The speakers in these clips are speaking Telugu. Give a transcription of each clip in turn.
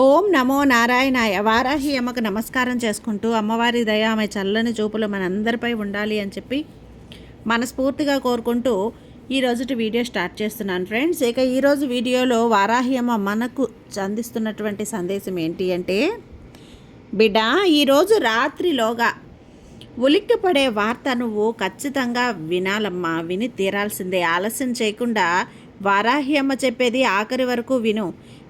ఓం నమో నారాయణాయ. వారాహి అమ్మకు నమస్కారం చేసుకుంటూ అమ్మవారి దయ ఆమె చల్లని చూపులు మనందరిపై ఉండాలి అని చెప్పి మనస్ఫూర్తిగా కోరుకుంటూ ఈరోజుటి వీడియో స్టార్ట్ చేస్తున్నాను ఫ్రెండ్స్. ఇక ఈరోజు వీడియోలో వారాహి అమ్మ మనకు అందిస్తున్నటువంటి సందేశం ఏంటి అంటే, బిడ్డ ఈరోజు రాత్రిలోగా ఉలిక్కిపడే వార్త నువ్వు ఖచ్చితంగా వినాలమ్మా, విని తీరాల్సిందే. ఆలస్యం చేయకుండా వారాహి అమ్మ చెప్పేది ఆఖరి వరకు విను.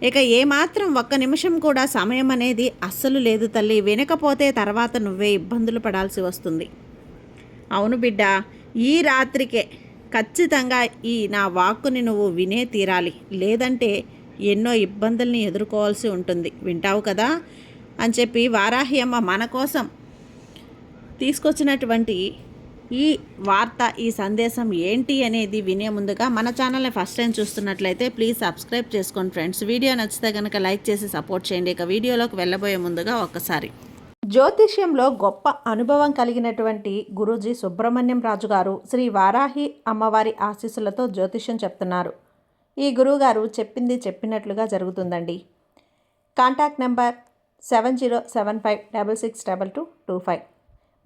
ఇక ఏమాత్రం ఒక్క నిమిషం కూడా సమయం అనేది అస్సలు లేదు తల్లి. వినకపోతే తర్వాత నువ్వే ఇబ్బందులు పడాల్సి వస్తుంది. అవును బిడ్డ, ఈ రాత్రికే ఖచ్చితంగా ఈ నా వాక్కుని నువ్వు వినే తీరాలి, లేదంటే ఎన్నో ఇబ్బందుల్ని ఎదుర్కోవాల్సి ఉంటుంది. వింటావు కదా అని చెప్పి వారాహి అమ్మ మన కోసం తీసుకొచ్చినటువంటి ఈ వార్త, ఈ సందేశం ఏంటి అనేది వినే ముందుగా మన ఛానల్ని ఫస్ట్ టైం చూస్తున్నట్లయితే ప్లీజ్ సబ్స్క్రైబ్ చేసుకోండి ఫ్రెండ్స్. వీడియో నచ్చితే కనుక లైక్ చేసి సపోర్ట్ చేయండి. ఇక వీడియోలోకి వెళ్ళబోయే ముందుగా ఒక్కసారి జ్యోతిష్యంలో గొప్ప అనుభవం కలిగినటువంటి గురూజీ సుబ్రహ్మణ్యం రాజు గారు శ్రీ వారాహి అమ్మవారి ఆశీస్సులతో జ్యోతిష్యం చెప్తున్నారు. ఈ గురువుగారు చెప్పింది చెప్పినట్లుగా జరుగుతుందండి. Contact number 7075662225.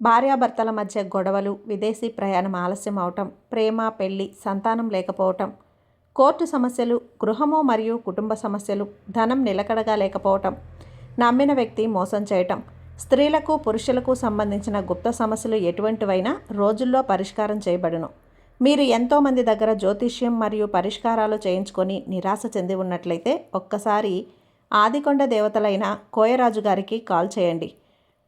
భార్యాభర్తల మధ్య గొడవలు, విదేశీ ప్రయాణం ఆలస్యం అవటం, ప్రేమ, పెళ్లి, సంతానం లేకపోవటం, కోర్టు సమస్యలు, గృహము మరియు కుటుంబ సమస్యలు, ధనం నిలకడగా లేకపోవటం, నమ్మిన వ్యక్తి మోసం చేయటం, స్త్రీలకు పురుషులకు సంబంధించిన గుప్త సమస్యలు ఎటువంటివైనా రోజుల్లో పరిష్కారం చేయబడును. మీరు ఎంతోమంది దగ్గర జ్యోతిష్యం మరియు పరిష్కారాలు చేయించుకొని నిరాశ చెంది ఉన్నట్లయితే ఒక్కసారి ఆదికొండ దేవతలైన కోయరాజు గారికి కాల్ చేయండి.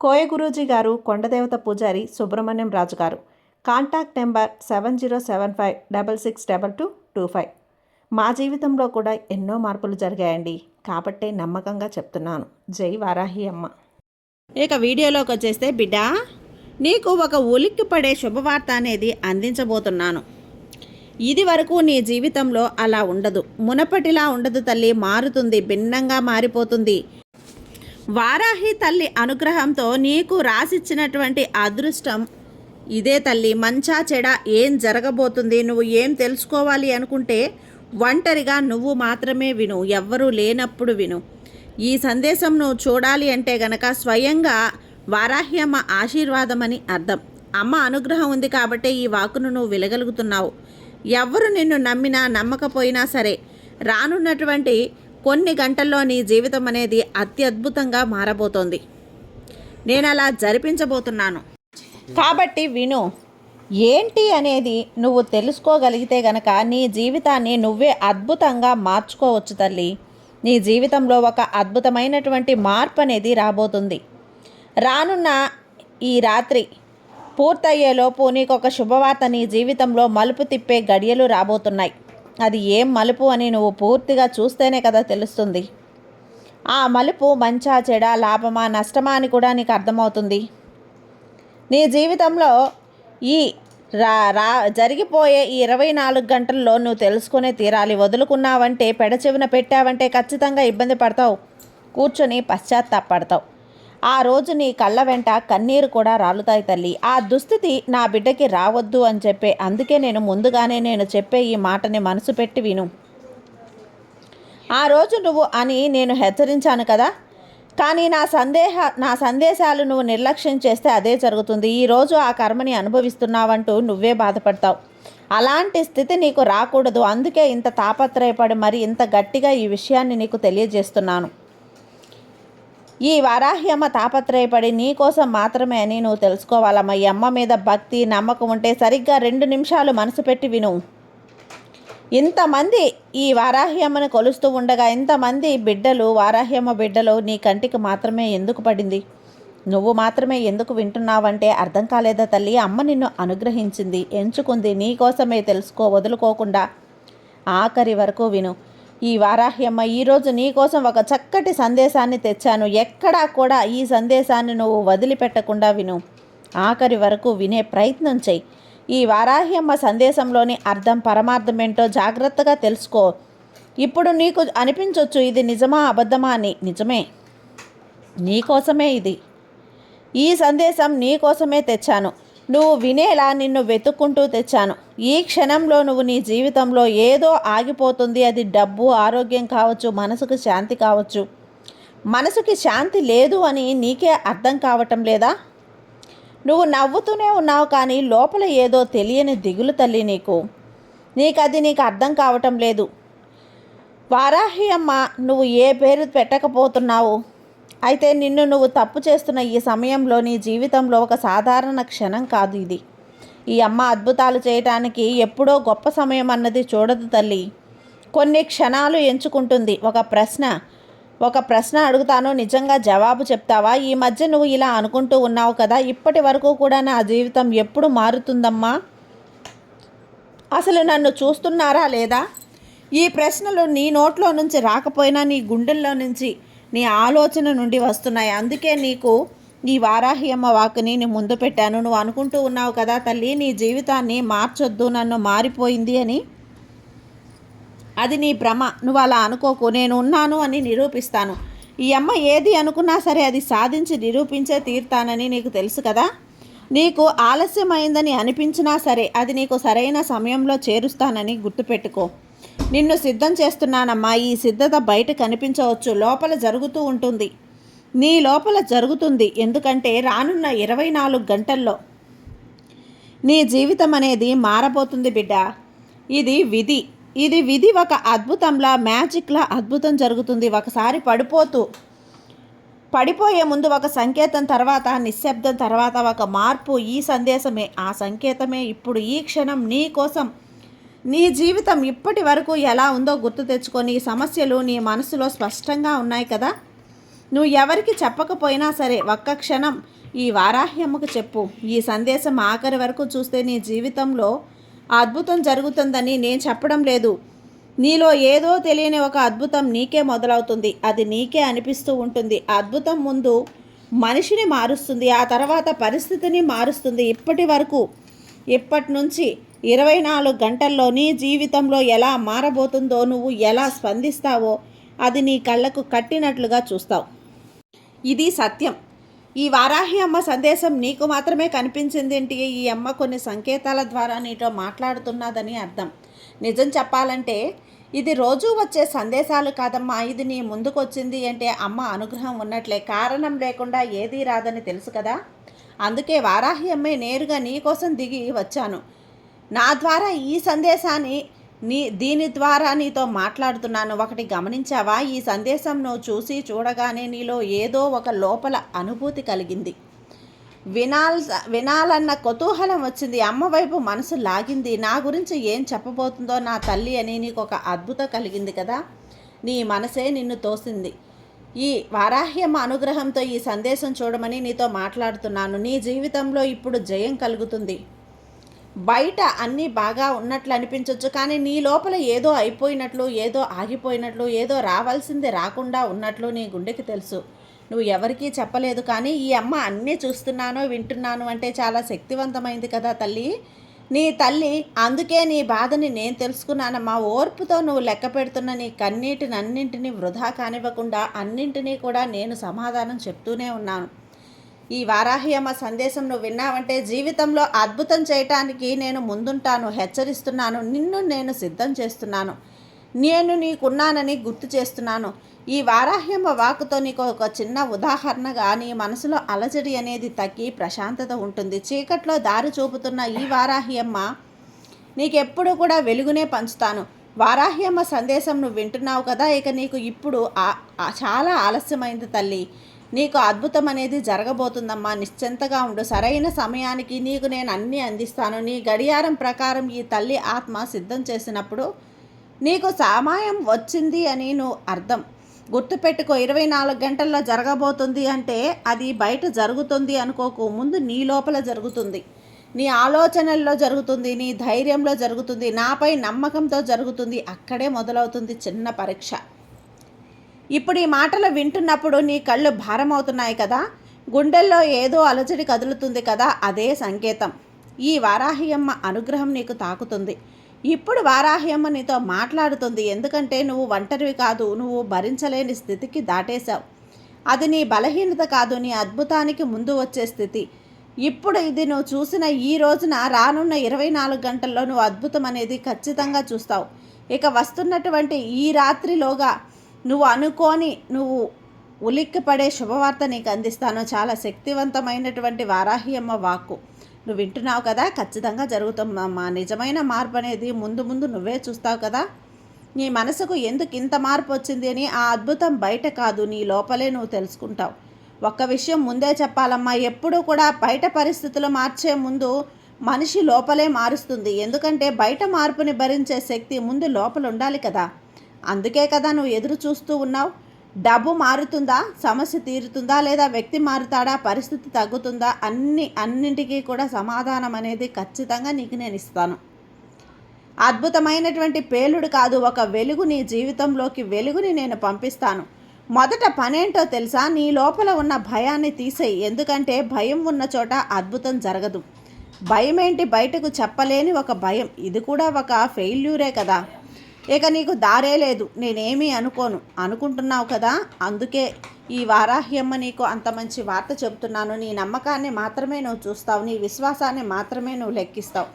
కోయ గురూజీ గారు కొండదేవత పూజారి సుబ్రహ్మణ్యం రాజు గారు. Contact number 7075662225. మా జీవితంలో కూడా ఎన్నో మార్పులు జరిగాయండి, కాబట్టే నమ్మకంగా చెప్తున్నాను. జై వారాహి అమ్మ. ఇక వీడియోలోకి వచ్చేస్తే, బిడ్డ నీకు ఒక ఉలిక్కిపడే శుభవార్త అనేది అందించబోతున్నాను. ఇది వరకు నీ జీవితంలో అలా ఉండదు, మునపటిలా ఉండదు తల్లి. మారుతుంది, భిన్నంగా మారిపోతుంది. వారాహి తల్లి అనుగ్రహంతో నీకు రాసిచ్చినటువంటి అదృష్టం ఇదే తల్లి. మంచా చెడా ఏం జరగబోతుంది, నువ్వు ఏం తెలుసుకోవాలి అనుకుంటే ఒంటరిగా నువ్వు మాత్రమే విను, ఎవ్వరూ లేనప్పుడు విను. ఈ సందేశం నువ్వు చూడాలి అంటే గనక స్వయంగా వారాహి అమ్మ ఆశీర్వాదం అని అర్థం. అమ్మ అనుగ్రహం ఉంది కాబట్టే ఈ వాక్కును నువ్వు వినగలుగుతున్నావు. ఎవ్వరు నిన్ను నమ్మినా నమ్మకపోయినా సరే రానున్నటువంటి కొన్ని గంటల్లో నీ జీవితం అనేది అత్యద్భుతంగా మారబోతోంది. నేను అలా జరిపించబోతున్నాను కాబట్టి విను. ఏంటి అనేది నువ్వు తెలుసుకోగలిగితే గనక నీ జీవితాన్ని నువ్వే అద్భుతంగా మార్చుకోవచ్చు తల్లి. నీ జీవితంలో ఒక అద్భుతమైనటువంటి మార్పు అనేది రాబోతుంది. రానున్న ఈ రాత్రి పూర్తయ్యేలోపు నీకు ఒక శుభవార్త నీ జీవితంలో మలుపు తిప్పే గడియలు రాబోతున్నాయి. అది ఏం మలుపు అని నువ్వు పూర్తిగా చూస్తేనే కదా తెలుస్తుంది. ఆ మలుపు మంచా చెడా, లాభమా నష్టమా అని కూడా నీకు అర్థమవుతుంది. నీ జీవితంలో ఈ జరిగిపోయే ఈ 24 గంటల్లో నువ్వు తెలుసుకునే తీరాలి. వదులుకున్నావంటే, పెడచెవిన పెట్టావంటే ఖచ్చితంగా ఇబ్బంది పడతావు, కూర్చొని పశ్చాత్తాపడతావు. ఆ రోజు నీ కళ్ళ వెంట కన్నీరు కూడా రాలుతాయి తల్లి. ఆ దుస్థితి నా బిడ్డకి రావద్దు అని చెప్పే అందుకే నేను ముందుగానే నేను చెప్పే ఈ మాటని మనసు పెట్టి విను. ఆ రోజు నువ్వు అని నేను హెచ్చరించాను కదా, కానీ నా సందేశాలు నువ్వు నిర్లక్ష్యం చేస్తే అదే జరుగుతుంది. ఈరోజు ఆ కర్మని అనుభవిస్తున్నావంటూ నువ్వే బాధపడతావు. అలాంటి స్థితి నీకు రాకూడదు. అందుకే ఇంత తాపత్రయపడి మరి ఇంత గట్టిగా ఈ విషయాన్ని నీకు తెలియజేస్తున్నాను. ఈ వారాహి అమ్మ తాపత్రయపడి నీ కోసం మాత్రమే అని నువ్వు తెలుసుకోవాలమ్మా. ఈ అమ్మ మీద భక్తి, నమ్మకం ఉంటే సరిగ్గా 2 నిమిషాలు మనసు పెట్టి విను. ఇంతమంది ఈ వారాహి అమ్మను కొలుస్తూ ఉండగా ఇంతమంది బిడ్డలు, వారాహి అమ్మ బిడ్డలు నీ కంటికి మాత్రమే ఎందుకు పడింది? నువ్వు మాత్రమే ఎందుకు వింటున్నావంటే అర్థం కాలేదా తల్లి? అమ్మ నిన్ను అనుగ్రహించింది, ఎంచుకుంది నీ కోసమే. తెలుసుకో, వదులుకోకుండా ఆఖరి వరకు విను. ఈ వారాహి అమ్మ ఈరోజు నీ కోసం ఒక చక్కటి సందేశాన్ని తెచ్చాను. ఎక్కడా కూడా ఈ సందేశాన్ని నువ్వు వదిలిపెట్టకుండా విను. ఆఖరి వరకు వినే ప్రయత్నం చెయ్యి. ఈ వారాహి అమ్మ సందేశంలోని అర్థం, పరమార్థం ఏంటో జాగ్రత్తగా తెలుసుకో. ఇప్పుడు నీకు అనిపించవచ్చు ఇది నిజమా అబద్ధమా అని. నిజమే, నీకోసమే ఇది. ఈ సందేశం నీకోసమే తెచ్చాను. నువ్వు వినేలా నిన్ను వెతుక్కుంటూ తెచ్చాను. ఈ క్షణంలో నువ్వు నీ జీవితంలో ఏదో ఆగిపోతుంది. అది డబ్బు, ఆరోగ్యం కావచ్చు, మనసుకు శాంతి కావచ్చు, మనసుకి శాంతి లేదు అని నీకే అర్థం కావటం లేదా? నువ్వు నవ్వుతూనే ఉన్నావు కానీ లోపల ఏదో తెలియని దిగులు తల్లి నీకు అర్థం కావటం లేదు. వారాహి అమ్మ, నువ్వు ఏ పేరు పెట్టకపోతున్నావు. అయితే నిన్ను నువ్వు తప్పు చేస్తున్న ఈ సమయంలో నీ జీవితంలో ఒక సాధారణ క్షణం కాదు ఇది. ఈ అమ్మ అద్భుతాలు చేయటానికి ఎప్పుడో గొప్ప సమయం అన్నది చూడదు తల్లి. కొన్ని క్షణాలు ఎంచుకుంటుంది. ఒక ప్రశ్న అడుగుతాను, నిజంగా జవాబు చెప్తావా? ఈ మధ్య నువ్వు ఇలా అనుకుంటూ ఉన్నావు కదా, ఇప్పటి వరకు కూడా నా జీవితం ఎప్పుడు మారుతుందమ్మా? అసలు నన్ను చూస్తున్నారా లేదా? ఈ ప్రశ్నలు నీ నోట్లో నుంచి రాకపోయినా నీ గుండెల్లో నుంచి, నీ ఆలోచన నుండి వస్తున్నాయి. అందుకే నీకు ఈ వారాహి అమ్మ వాక్కుని నేను ముందు పెట్టాను. నువ్వు అనుకుంటూ ఉన్నావు కదా తల్లి, నీ జీవితాన్ని మార్చొద్దు, నన్ను మారిపోయింది అని. అది నీ భ్రమ. నువ్వు అలా అనుకోకు. నేను ఉన్నాను అని నిరూపిస్తాను. ఈ అమ్మ ఏది అనుకున్నా సరే అది సాధించి నిరూపించే తీరుతానని నీకు తెలుసు కదా. నీకు ఆలస్యమైందని అనిపించినా సరే అది నీకు సరైన సమయంలో చేరుస్తానని గుర్తుపెట్టుకో. నిన్ను సిద్ధం చేస్తున్నానమ్మా. ఈ సిద్ధత బయట కనిపించవచ్చు, లోపల జరుగుతూ ఉంటుంది. నీ లోపల జరుగుతుంది. ఎందుకంటే రానున్న 24 గంటల్లో నీ జీవితం అనేది మారబోతుంది బిడ్డ. ఇది విధి ఒక అద్భుతంలా, మ్యాజిక్లా అద్భుతం జరుగుతుంది. ఒకసారి పడిపోయే ముందు ఒక సంకేతం, తర్వాత నిశ్శబ్దం, తర్వాత ఒక మార్పు. ఈ సందేశమే, ఆ సంకేతమే ఇప్పుడు ఈ క్షణం నీ కోసం. నీ జీవితం ఇప్పటి వరకు ఎలా ఉందో గుర్తు తెచ్చుకొని, సమస్యలు నీ మనసులో స్పష్టంగా ఉన్నాయి కదా. నువ్వు ఎవరికి చెప్పకపోయినా సరే ఒక్క క్షణం ఈ వారాహి అమ్మకు చెప్పు. ఈ సందేశం ఆఖరి వరకు చూస్తే నీ జీవితంలో అద్భుతం జరుగుతుందని నేను చెప్పడం లేదు. నీలో ఏదో తెలియని ఒక అద్భుతం నీకే మొదలవుతుంది. అది నీకే అనిపిస్తూ ఉంటుంది. అద్భుతం ముందు మనిషిని మారుస్తుంది, ఆ తర్వాత పరిస్థితిని మారుస్తుంది. ఇప్పటి నుంచి 24 గంటల్లో నీ జీవితంలో ఎలా మారబోతుందో, నువ్వు ఎలా స్పందిస్తావో అది నీ కళ్ళకు కట్టినట్లుగా చూస్తావు. ఇది సత్యం. ఈ వారాహి అమ్మ సందేశం నీకు మాత్రమే కనిపించిందేంటి? ఈ అమ్మ కొన్ని సంకేతాల ద్వారా నీతో మాట్లాడుతున్నదని అర్థం. నిజం చెప్పాలంటే ఇది రోజు వచ్చే సందేశాలు కాదమ్మా. ఇది నీ ముందుకు వచ్చింది అంటే అమ్మ అనుగ్రహం ఉన్నట్లే. కారణం లేకుండా ఏదీ రాదని తెలుసు కదా. అందుకే వారాహి అమ్మే నేరుగా నీ కోసం దిగి వచ్చాను. నా ద్వారా ఈ సందేశాన్ని దీని ద్వారా నీతో మాట్లాడుతున్నాను. ఒకటి గమనించావా? ఈ సందేశం నువ్వు చూడగానే నీలో ఏదో ఒక లోపల అనుభూతి కలిగింది. వినాలన్న కుతూహలం వచ్చింది. అమ్మ వైపు మనసు లాగింది. నా గురించి ఏం చెప్పబోతుందో నా తల్లి అని నీకు ఒక అద్భుతం కలిగింది కదా. నీ మనసే నిన్ను తోసింది. ఈ వారాహ్యమ్మ అనుగ్రహంతో ఈ సందేశం చూడమని నీతో మాట్లాడుతున్నాను. నీ జీవితంలో ఇప్పుడు జయం కలుగుతుంది. బయట అన్నీ బాగా ఉన్నట్లు అనిపించవచ్చు, కానీ నీ లోపల ఏదో అయిపోయినట్లు, ఏదో ఆగిపోయినట్లు, ఏదో రావాల్సింది రాకుండా ఉన్నట్లు నీ గుండెకి తెలుసు. నువ్వు ఎవరికీ చెప్పలేదు, కానీ ఈ అమ్మ అన్నీ చూస్తున్నాను, వింటున్నాను అంటే చాలా శక్తివంతమైంది కదా తల్లి. నీ తల్లి. అందుకే నీ బాధని నేను తెలుసుకున్నానమ్మా. ఓర్పుతో నువ్వు లెక్క పెడుతున్న నీ కన్నీటినన్నింటినీ వృధా కానివ్వకుండా అన్నింటినీ కూడా నేను సమాధానం చెప్తూనే ఉన్నాను. ఈ వారాహి అమ్మ సందేశం నువ్వు విన్నావంటే జీవితంలో అద్భుతం చేయటానికి నేను ముందుంటాను. హెచ్చరిస్తున్నాను. నిన్ను నేను సిద్ధం చేస్తున్నాను. నేను నీకున్నానని గుర్తు చేస్తున్నాను. ఈ వారాహి అమ్మ వాక్కుతో నీకు ఒక చిన్న ఉదాహరణగా నీ మనసులో అలజడి అనేది తగ్గి ప్రశాంతత ఉంటుంది. చీకట్లో దారి చూపుతున్న ఈ వారాహి అమ్మ నీకెప్పుడు కూడా వెలుగునే పంచుతాను. వారాహి అమ్మ సందేశం నువ్వు వింటున్నావు కదా. ఇక నీకు ఇప్పుడు చాలా ఆలస్యమైంది తల్లి. నీకు అద్భుతం అనేది జరగబోతుందమ్మా. నిశ్చింతగా ఉండు. సరైన సమయానికి నీకు నేను అన్నీ అందిస్తాను. నీ గడియారం ప్రకారం ఈ తల్లి ఆత్మ సిద్ధం చేసినప్పుడు నీకు సమయం వచ్చింది అని నువ్వు అర్థం. గుర్తుపెట్టుకో, 24 గంటల్లో జరగబోతుంది అంటే అది బయట జరుగుతుంది అనుకోకు. ముందు నీ లోపల జరుగుతుంది, నీ ఆలోచనల్లో జరుగుతుంది, నీ ధైర్యంలో జరుగుతుంది, నాపై నమ్మకంతో జరుగుతుంది. అక్కడే మొదలవుతుంది చిన్న పరీక్ష. ఇప్పుడు ఈ మాటలు వింటున్నప్పుడు నీ కళ్ళు భారమవుతున్నాయి కదా. గుండెల్లో ఏదో అలజడి కదులుతుంది కదా. అదే సంకేతం. ఈ వారాహి అమ్మ అనుగ్రహం నీకు తాకుతుంది. ఇప్పుడు వారాహి అమ్మ నీతో మాట్లాడుతుంది. ఎందుకంటే నువ్వు ఒంటరివి కాదు. నువ్వు భరించలేని స్థితికి దాటేశావు. అది నీ బలహీనత కాదు, నీ అద్భుతానికి ముందు వచ్చే స్థితి. ఇప్పుడు ఇది నువ్వు చూసిన ఈ రోజున రానున్న 24 గంటల్లో నువ్వు అద్భుతం అనేది ఖచ్చితంగా చూస్తావు. ఇక వస్తున్నటువంటి ఈ రాత్రిలోగా నువ్వు ఉలిక్కిపడే శుభవార్త నీకు అందిస్తాను. చాలా శక్తివంతమైనటువంటి వారాహి అమ్మ వాక్కు. నువ్వు వింటున్నావు కదా, ఖచ్చితంగా జరుగుతుందమ్మా. నిజమైన మార్పు అనేది ముందు ముందు నువ్వే చూస్తావు కదా. నీ మనసుకు ఎందుకు ఇంత మార్పు వచ్చింది అని ఆ అద్భుతం బయట కాదు, నీ లోపలే నువ్వు తెలుసుకుంటావు. ఒక్క విషయం ముందే చెప్పాలమ్మా, ఎప్పుడూ కూడా బయట పరిస్థితులు మార్చే ముందు మనిషి లోపలే మారుస్తుంది. ఎందుకంటే బయట మార్పుని భరించే శక్తి ముందు లోపల ఉండాలి కదా. అందుకే కదా నువ్వు ఎదురు చూస్తూ ఉన్నావు. డబ్బు మారుతుందా, సమస్య తీరుతుందా, లేదా వ్యక్తి మారుతాడా, పరిస్థితి తగ్గుతుందా, అన్నింటికీ కూడా సమాధానం అనేది ఖచ్చితంగా నీకు నేను ఇస్తాను. అద్భుతమైనటువంటి పేలుడు కాదు, ఒక వెలుగు నీ జీవితంలోకి వెలుగుని నేను పంపిస్తాను. మొదట పనేంటో తెలుసా? నీ లోపల ఉన్న భయాన్ని తీసేయి. ఎందుకంటే భయం ఉన్న చోట అద్భుతం జరగదు. భయం ఏంటి? బయటకు చెప్పలేని ఒక భయం. ఇది కూడా ఒక ఫెయిల్యూరే కదా. ఇక నీకు దారే లేదు, నేనేమీ అనుకుంటున్నావు కదా. అందుకే ఈ వారాహ్యమ్మ నీకు అంత మంచి వార్త చెబుతున్నాను. నీ నమ్మకాన్ని మాత్రమే నువ్వు చూస్తావు, నీ విశ్వాసాన్ని మాత్రమే నువ్వు లెక్కిస్తావు.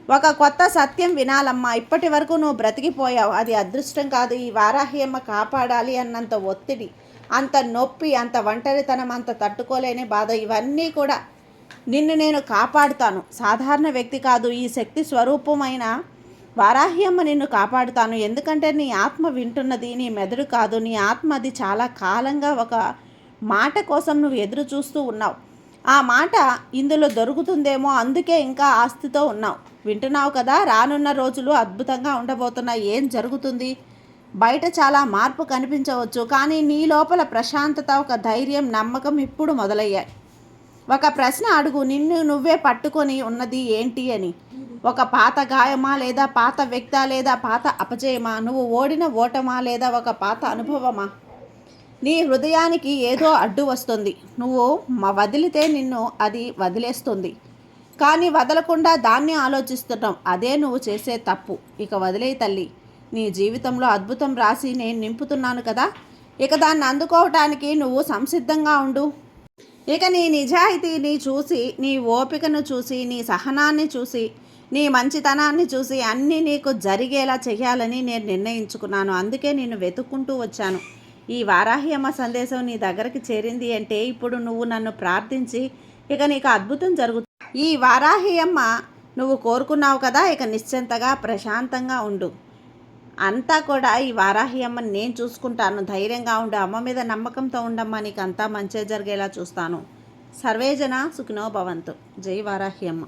ఒక కొత్త సత్యం వినాలమ్మా. ఇప్పటి వరకు నువ్వు బ్రతికిపోయావు, అది అదృష్టం కాదు. ఈ వారాహ్యమ్మ కాపాడాలి అన్నంత ఒత్తిడి, అంత నొప్పి, అంత ఒంటరితనం, అంత తట్టుకోలేని బాధ, ఇవన్నీ కూడా నిన్ను నేను కాపాడుతాను. సాధారణ వ్యక్తి కాదు, ఈ శక్తి స్వరూపమైన వారాహ్యమ్మ నిన్ను కాపాడుతాను. ఎందుకంటే నీ ఆత్మ వింటున్నది, నీ మెదడు కాదు. నీ ఆత్మ అది చాలా కాలంగా ఒక మాట కోసం నువ్వు ఎదురు చూస్తూ ఉన్నావు. ఆ మాట ఇందులో దొరుకుతుందేమో, అందుకే ఇంకా ఆస్తితో ఉన్నావు. వింటున్నావు కదా. రానున్న రోజులు అద్భుతంగా ఉండబోతున్నాయి. ఏం జరుగుతుంది? బయట చాలా మార్పు కనిపించవచ్చు, కానీ నీ లోపల ప్రశాంతత, ఒక ధైర్యం, నమ్మకం ఇప్పుడు మొదలయ్యాయి. ఒక ప్రశ్న అడుగు, నిన్ను నువ్వే పట్టుకొని ఉన్నది ఏంటి అని. ఒక పాత గాయమా, లేదా పాత వ్యక్తా, లేదా పాత అపజయమా? నువ్వు ఓడిన ఓటమా, లేదా ఒక పాత అనుభవమా? నీ హృదయానికి ఏదో అడ్డు వస్తుంది. నువ్వు వదిలితే నిన్ను అది వదిలేస్తుంది, కానీ వదలకుండా దాన్ని ఆలోచిస్తున్నావు. అదే నువ్వు చేసే తప్పు. ఇక వదిలేయి తల్లి. నీ జీవితంలో అద్భుతం రాసి నేను నింపుతున్నాను కదా. ఇక దాన్ని అందుకోవటానికి నువ్వు సంసిద్ధంగా ఉండు. ఇక నీ నిజాయితీని చూసి, నీ ఓపికను చూసి, నీ సహనాన్ని చూసి, నీ మంచితనాన్ని చూసి అన్నీ నీకు జరిగేలా చేయాలని నేను నిర్ణయించుకున్నాను. అందుకే నేను వెతుక్కుంటూ వచ్చాను. ఈ వారాహి అమ్మ సందేశం నీ దగ్గరికి చేరింది అంటే ఇప్పుడు నువ్వు నన్ను ప్రార్థించి ఇక నీకు అద్భుతం జరుగుతుంది. ఈ వారాహి అమ్మ నువ్వు కోరుకున్నావు కదా. ఇక నిశ్చింతగా ప్రశాంతంగా ఉండు. అంతా కూడా ఈ వారాహి అమ్మని నేను చూసుకుంటాను. ధైర్యంగా ఉండు. అమ్మ మీద నమ్మకంతో ఉండమ్మా. నీకు అంతా మంచి జరిగేలా చూస్తాను. సర్వేజన సుఖినో భవంతు. జై వారాహి అమ్మ.